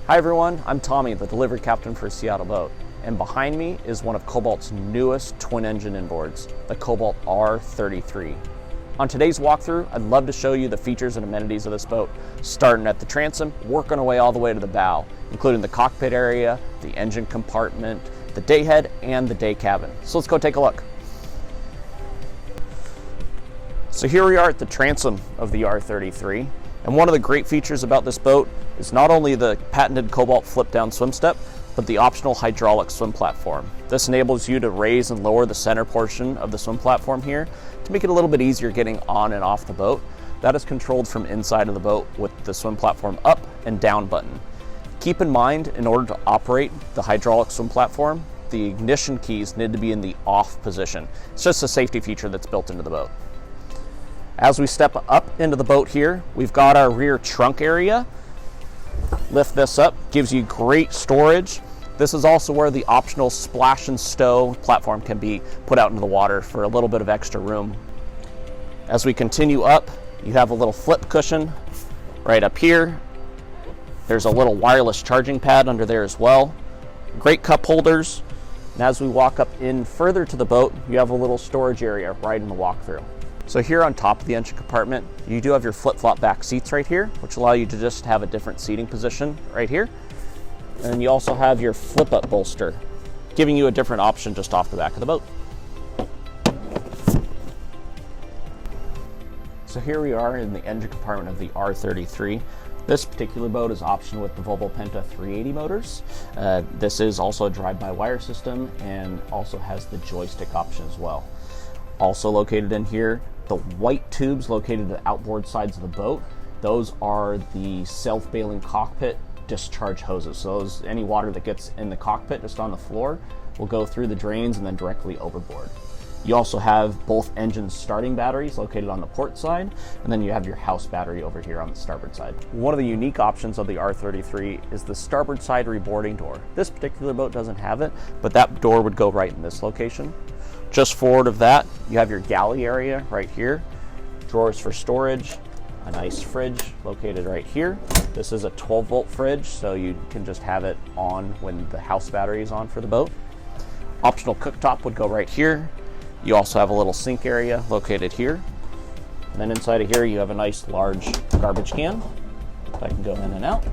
Hi everyone, I'm Tommy, the delivery captain for Seattle Boat, and behind me is one of Cobalt's newest twin-engine inboards, the Cobalt R33. On today's walkthrough, I'd love to show you the features and amenities of this boat, starting at the transom, working our way all the way to the bow, including the cockpit area, the engine compartment, the day head, and the day cabin. So let's go take a look. So here we are at the transom of the R33, and one of the great features about this boat is not only the patented Cobalt flip-down swim step, but the optional hydraulic swim platform. This enables you to raise and lower the center portion of the swim platform here to make it a little bit easier getting on and off the boat. That is controlled from inside of the boat with the swim platform up and down button. Keep in mind, in order to operate the hydraulic swim platform, the ignition keys need to be in the off position. It's just a safety feature that's built into the boat. As we step up into the boat here, we've got our rear trunk area. Lift this up, gives you great storage. This is also where the optional splash and stow platform can be put out into the water for a little bit of extra room. As we continue up, you have a little flip cushion right up here. There's a little wireless charging pad under there as well. Great cup holders. And as we walk up in further to the boat, you have a little storage area right in the walkthrough. So here on top of the engine compartment, you do have your flip-flop back seats right here, which allow you to just have a different seating position right here. And you also have your flip-up bolster, giving you a different option just off the back of the boat. So here we are in the engine compartment of the R33. This particular boat is optioned with the Volvo Penta 380 motors. This is also a drive-by-wire system and also has the joystick option as well. Also located in here, the white tubes located at the outboard sides of the boat, those are the self-bailing cockpit discharge hoses. So any water that gets in the cockpit just on the floor will go through the drains and then directly overboard. You also have both engine starting batteries located on the port side, and then you have your house battery over here on the starboard side. One of the unique options of the R33 is the starboard side reboarding door. This particular boat doesn't have it, but that door would go right in this location. Just forward of that, you have your galley area right here, drawers for storage, a nice fridge located right here. This is a 12-volt fridge, so you can just have it on when the house battery is on for the boat. Optional cooktop would go right here. You also have a little sink area located here. And then inside of here, you have a nice large garbage can that can go in and out.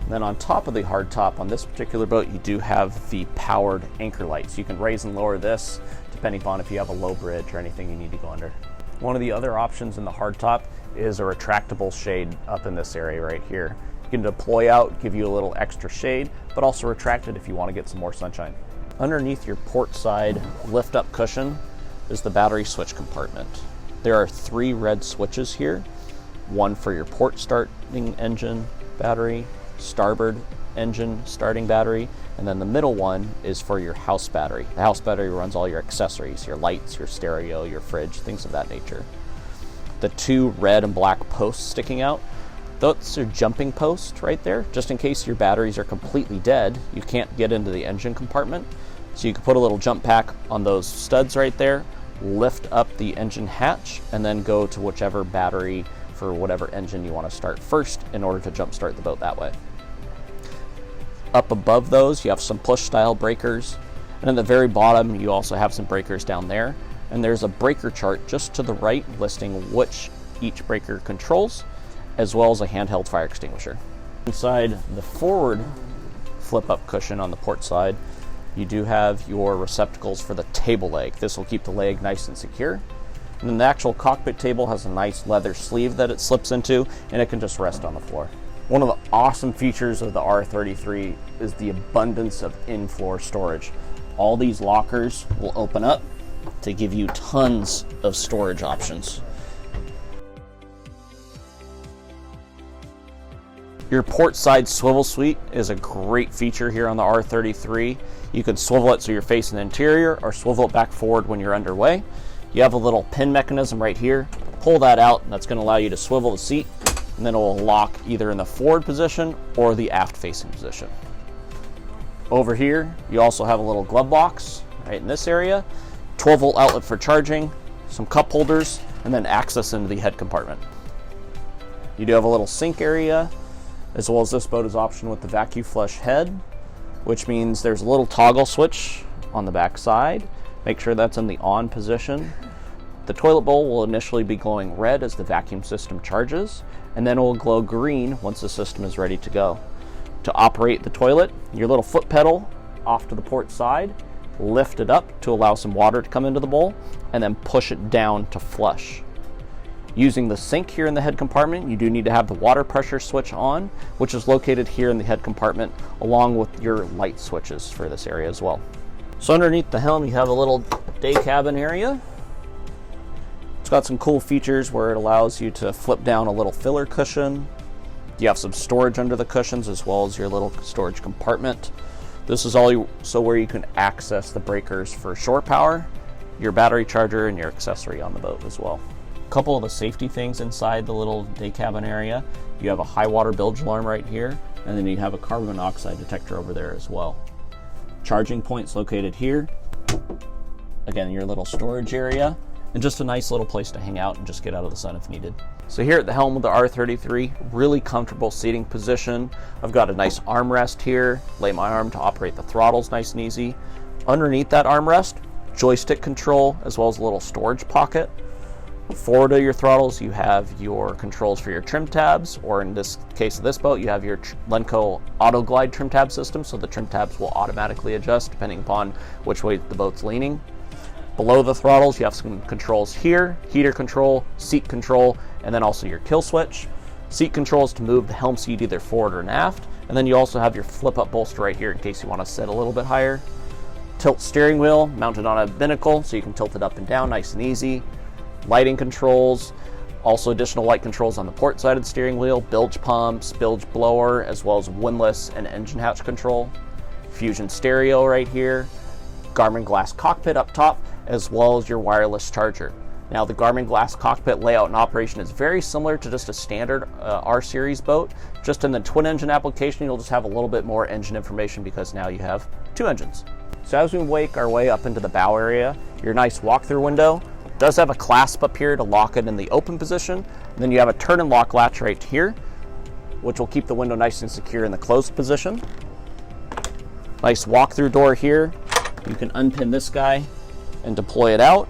And then on top of the hardtop on this particular boat, you do have the powered anchor lights. You can raise and lower this depending upon if you have a low bridge or anything you need to go under. One of the other options in the hardtop is a retractable shade up in this area right here. You can deploy out, give you a little extra shade, but also retract it if you want to get some more sunshine. Underneath your port side lift-up cushion is the battery switch compartment. There are 3 red switches here, one for your port starting engine battery, starboard engine starting battery, and then the middle one is for your house battery. The house battery runs all your accessories, your lights, your stereo, your fridge, things of that nature. The 2 red and black posts sticking out, those are jumping posts right there, just in case your batteries are completely dead, you can't get into the engine compartment. So you can put a little jump pack on those studs right there, lift up the engine hatch, and then go to whichever battery for whatever engine you want to start first in order to jump start the boat that way. Up above those, you have some push style breakers, and at the very bottom, you also have some breakers down there. And there's a breaker chart just to the right listing which each breaker controls, as well as a handheld fire extinguisher. Inside the forward flip-up cushion on the port side, you do have your receptacles for the table leg. This will keep the leg nice and secure. And then the actual cockpit table has a nice leather sleeve that it slips into, and it can just rest on the floor. One of the awesome features of the R33 is the abundance of in-floor storage. All these lockers will open up to give you tons of storage options. Your port side swivel suite is a great feature here on the R33. You can swivel it so you're facing the interior or swivel it back forward when you're underway. You have a little pin mechanism right here. Pull that out, and that's going to allow you to swivel the seat, and then it will lock either in the forward position or the aft facing position. Over here, you also have a little glove box right in this area, 12-volt outlet for charging, some cup holders, and then access into the head compartment. You do have a little sink area, as well as this boat is optioned with the vacuum flush head, which means there's a little toggle switch on the back side. Make sure that's in the on position. The toilet bowl will initially be glowing red as the vacuum system charges, and then it will glow green once the system is ready to go. To operate the toilet, your little foot pedal off to the port side, lift it up to allow some water to come into the bowl, and then push it down to flush. Using the sink here in the head compartment, you do need to have the water pressure switch on, which is located here in the head compartment, along with your light switches for this area as well. So underneath the helm, you have a little day cabin area. It's got some cool features where it allows you to flip down a little filler cushion. You have some storage under the cushions as well as your little storage compartment. This is also where you can access the breakers for shore power, your battery charger, and your accessory on the boat as well. A couple of the safety things inside the little day cabin area. You have a high water bilge alarm right here, and then you have a carbon monoxide detector over there as well. Charging points located here. Again, your little storage area, and just a nice little place to hang out and just get out of the sun if needed. So here at the helm of the R33, really comfortable seating position. I've got a nice armrest here, lay my arm to operate the throttles nice and easy. Underneath that armrest, joystick control, as well as a little storage pocket. Forward of your throttles, you have your controls for your trim tabs, or in this case of this boat, you have your Lenco Auto Glide trim tab system, so the trim tabs will automatically adjust depending upon which way the boat's leaning. Below the throttles, you have some controls here, heater control, seat control, and then also your kill switch. Seat controls to move the helm seat either forward or aft, and then you also have your flip-up bolster right here in case you want to sit a little bit higher. Tilt steering wheel mounted on a binnacle, so you can tilt it up and down nice and easy. Lighting controls, also additional light controls on the port side of the steering wheel, bilge pumps, bilge blower, as well as windlass and engine hatch control. Fusion stereo right here. Garmin glass cockpit up top, as well as your wireless charger. Now the Garmin glass cockpit layout and operation is very similar to just a standard R-Series boat. Just in the twin engine application, you'll just have a little bit more engine information because now you have two engines. So as we make our way up into the bow area, your nice walk-through window does have a clasp up here to lock it in the open position. And then you have a turn and lock latch right here, which will keep the window nice and secure in the closed position. Nice walk-through door here. You can unpin this guy and deploy it out.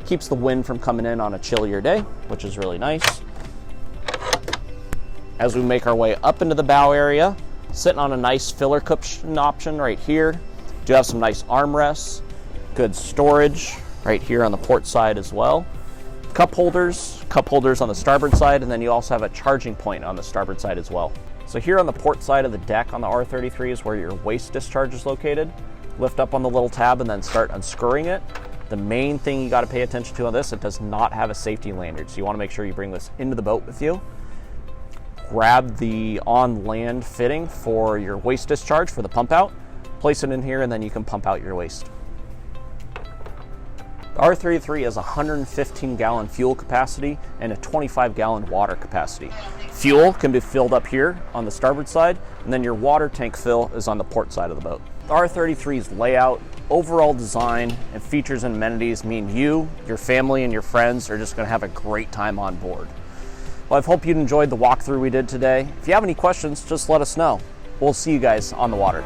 Keeps the wind from coming in on a chillier day, which is really nice. As we make our way up into the bow area, sitting on a nice filler cushion option right here. Do have some nice armrests, good storage right here on the port side as well. Cup holders on the starboard side, and then you also have a charging point on the starboard side as well. So here on the port side of the deck on the R33 is where your waste discharge is located. Lift up on the little tab and then start unscrewing it. The main thing you got to pay attention to on this, it does not have a safety lanyard, so you want to make sure you bring this into the boat with you. Grab the on-land fitting for your waste discharge for the pump out, place it in here, and then you can pump out your waste. The R33 has 115 gallon fuel capacity and a 25 gallon water capacity. Fuel can be filled up here on the starboard side, and then your water tank fill is on the port side of the boat. The R33's layout, overall design, and features and amenities mean you, your family, and your friends are just going to have a great time on board. Well, I hope you enjoyed the walkthrough we did today. If you have any questions, just let us know. We'll see you guys on the water.